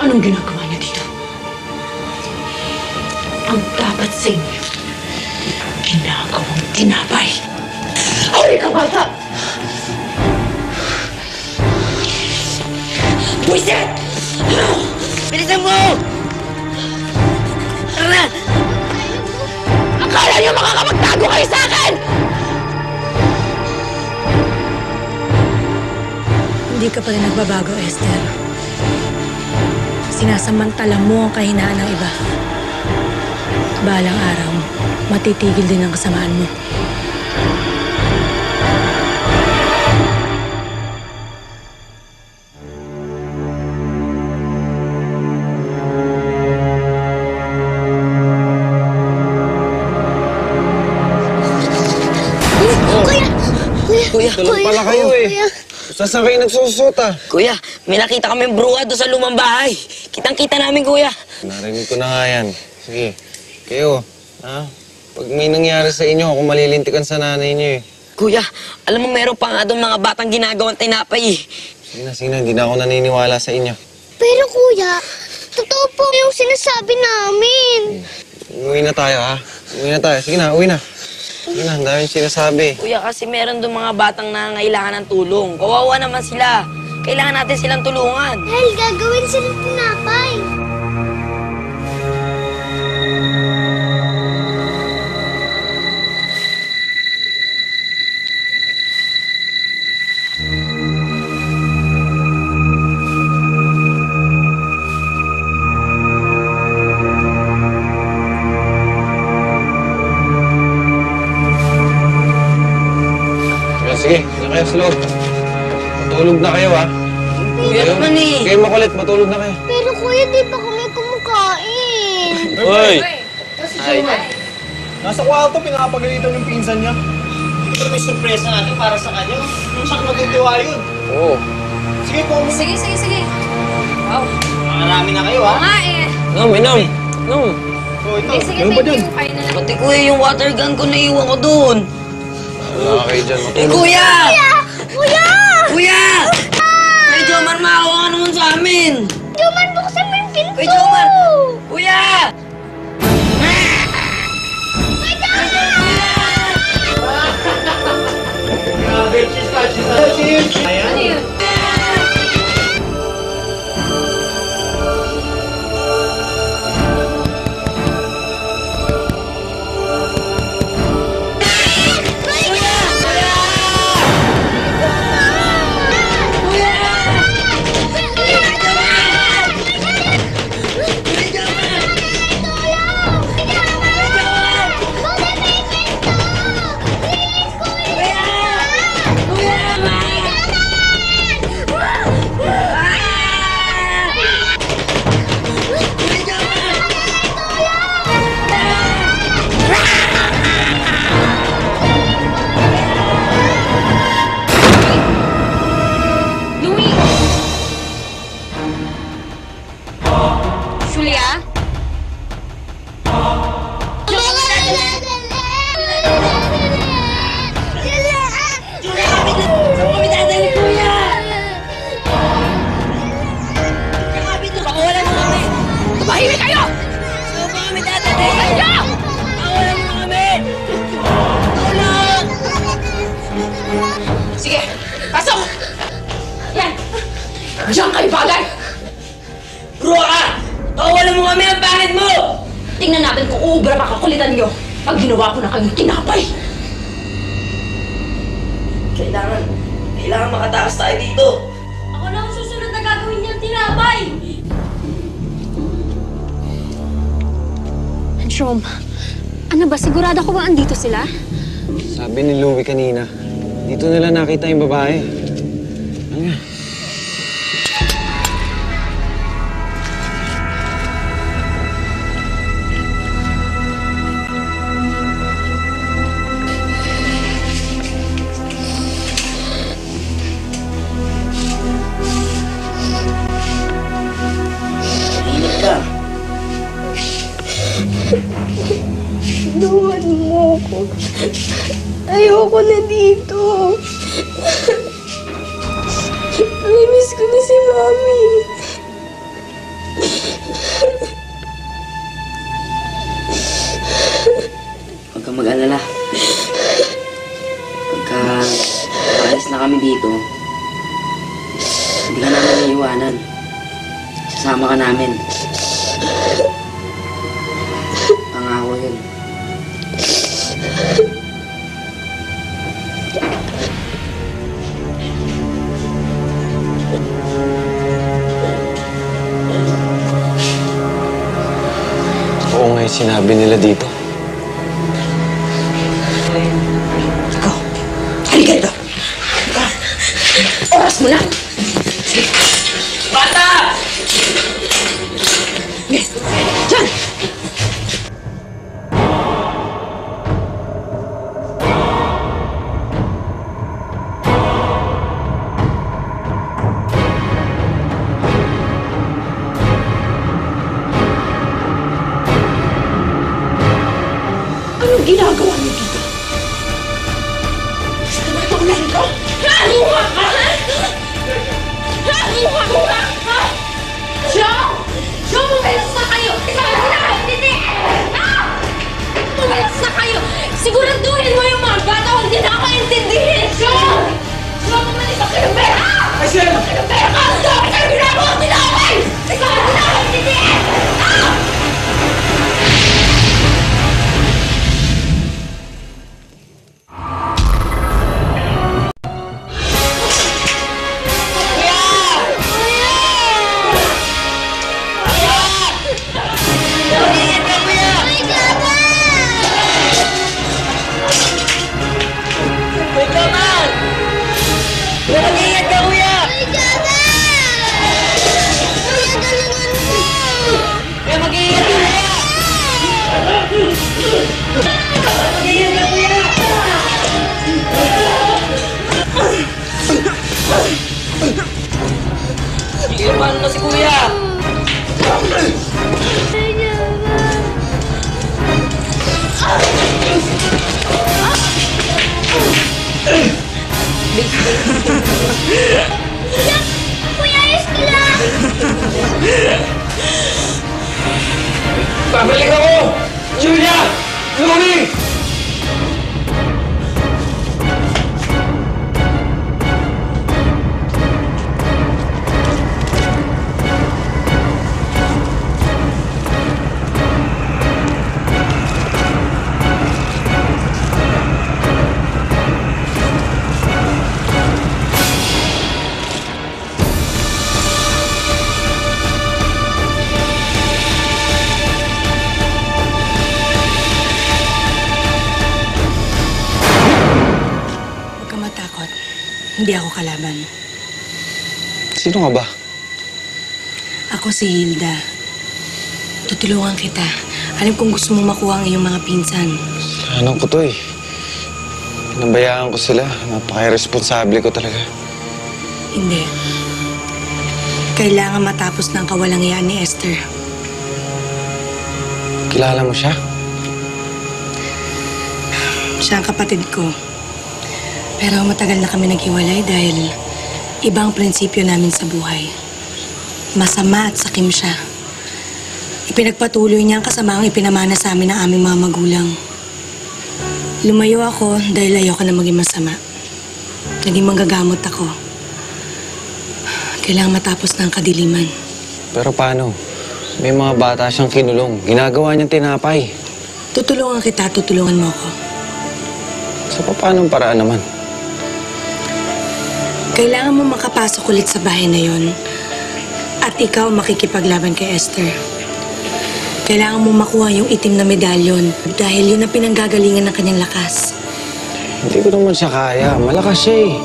Anong ginagawa niyo dito? Ang dapat sa inyo, ginagawang tinapay. Huli ka, bata! Buisit! Bilisan mo! Tara na! Akala niyo makakapagtago kayo sa akin! Hindi ka pa rin nagbabago, Esther. Sinasamantala mo ang kahinaan ng iba. Balang araw, matitigil din ang kasamaan mo. Kuya! Tulog pala kayo eh. Saan kayo nagsususuta? Kuya, may nakita kami bruha doon sa lumang bahay. Kitang-kita namin, kuya. Narinig ko na nga yan. Sige, kayo, ha? Pag may nangyari sa inyo, ako malilintikan sa nanay niyo eh. Kuya, alam mo meron pa nga doon mga batang ginagawang tinapay eh. Sige na, hindi na ako naniniwala sa inyo. Pero kuya, totoo po yung sinasabi namin. Uwi na tayo, ha? Uwi na tayo. Sige na, uwi na. Sige na, ang daming sinasabi. Kuya, kasi meron doon mga batang nangangailangan ng tulong. Kawawa naman sila. Kailangan natin silang tulungan. Dahil gagawin silang tinapay. Sige, na kayo sa loob. Matulog na kayo, ha? Kuya naman eh. Kayo makulit, matulog na kayo. Pero kuya, di pa kami kumakain. Hoy! Nasa kwarto, pinapagalitan yung pinsan niya. Pero may surpresa natin para sa kanya. Yung saan magagawa yun? Oo. Sige po. Sige. Wow. Marami na kayo, ha? Nga eh. Nom. Oh, ito. Sige, Ano ba thank dyan? you. Kain na lang. Pati kuya, yung water gun ko naiwan ko doon. Wala kayo dyan, Eh, matulog. kuya! Kuya! Kuya! Kuya Jomar, maawa ka naman sa amin. Jomar, buksan mo yung pinto! Kuya Jomar! Kuya! Ano yun? Julia? Tumahimik kayo! Saan ba kami dadalhin? Kayo! Pawalan mo kami! Tulong! Sige, pasok! Yan! Diyan kayo bagay! Bruha! Pawalan mo kami ang pangit mo! Tingnan natin kung uubra pa kakulitan nyo pag ginawa ko na kayong tinapay. Kailangan makatakas tayo dito. Ako na ang susunod na gagawin niyang tinapay! Shom, ano ba? Sigurado ko ba andito sila? Sabi ni Louie kanina, dito nila nakita yung babae. Ano nga? Tuhan mo ko. Ayoko na dito. Namimiss ko na si Mami. Kasama ka namin. Pangako yun. Oo nga yung sinabi nila dito. Ikaw, halika dito. Oras mo na. Bata! Diyan! Anong ginagawa niyo dito? Saan na ito? Hanguha ka! Hanguha ka! Joe! Joe, bumalas na kayo! Bumalas na kayo! Siguraduhin mo yung mga bata kung hindi na ako intindihin! Joe! Joe, bumalas na kayo ng pera! Aisel! Ng pera ka! Ang dami kayo ginagawa! Tinaway! Ikaw hindi na ako intindihin! Mag-ingat ka, kuya! Kuya, mag-ingat ka, kuya! Mag-ingat ka, kuya! Iiwan mo si kuya! Kuya, ayos ka lang! Babalik ako! Julia! Luni! Hindi ako kalaban. Sino nga ba? Ako si Hilda. Tutulungan kita. Alam kong gusto mong makuha ang iyong mga pinsan. Kasalanan ko to eh. Pinabayaan ko sila. Napaka-irresponsable ko talaga. Hindi. Kailangan matapos ng kawalangyaan ni Esther. Kilala mo siya? Siya ang kapatid ko. Pero matagal na kami naghiwalay dahil ibang prinsipyo namin sa buhay. Masama at sakim siya. Ipinagpatuloy niya ang kasamaang ipinamana sa amin ng aming mga magulang. Lumayo ako dahil ayoko na maging masama. Naging manggagamot ako. Kailangan matapos ng kadiliman. Pero paano? May mga bata siyang kinulong. Ginagawa niyang tinapay. Tutulungan kita, tutulungan mo ako. Sa paanong paraan naman? Kailangan mo makapasok ulit sa bahay na yon at ikaw makikipaglaban kay Esther. Kailangan mo makuha yung itim na medalyon dahil yun ang pinanggagalingan ng kanyang lakas. Hindi ko naman siya kaya. Malakas siya eh.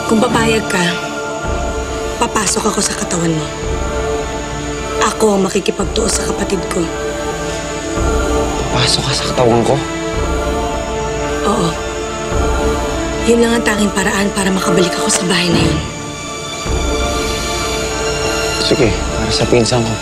Kung papayag ka, papasok ako sa katawan mo. Ako ang makikipagtuos sa kapatid ko. Papasok ka sa katawan ko? Oo. Yun lang ang tanging paraan para makabalik ako sa bahay na yun. Sige, para sa pinsan ko.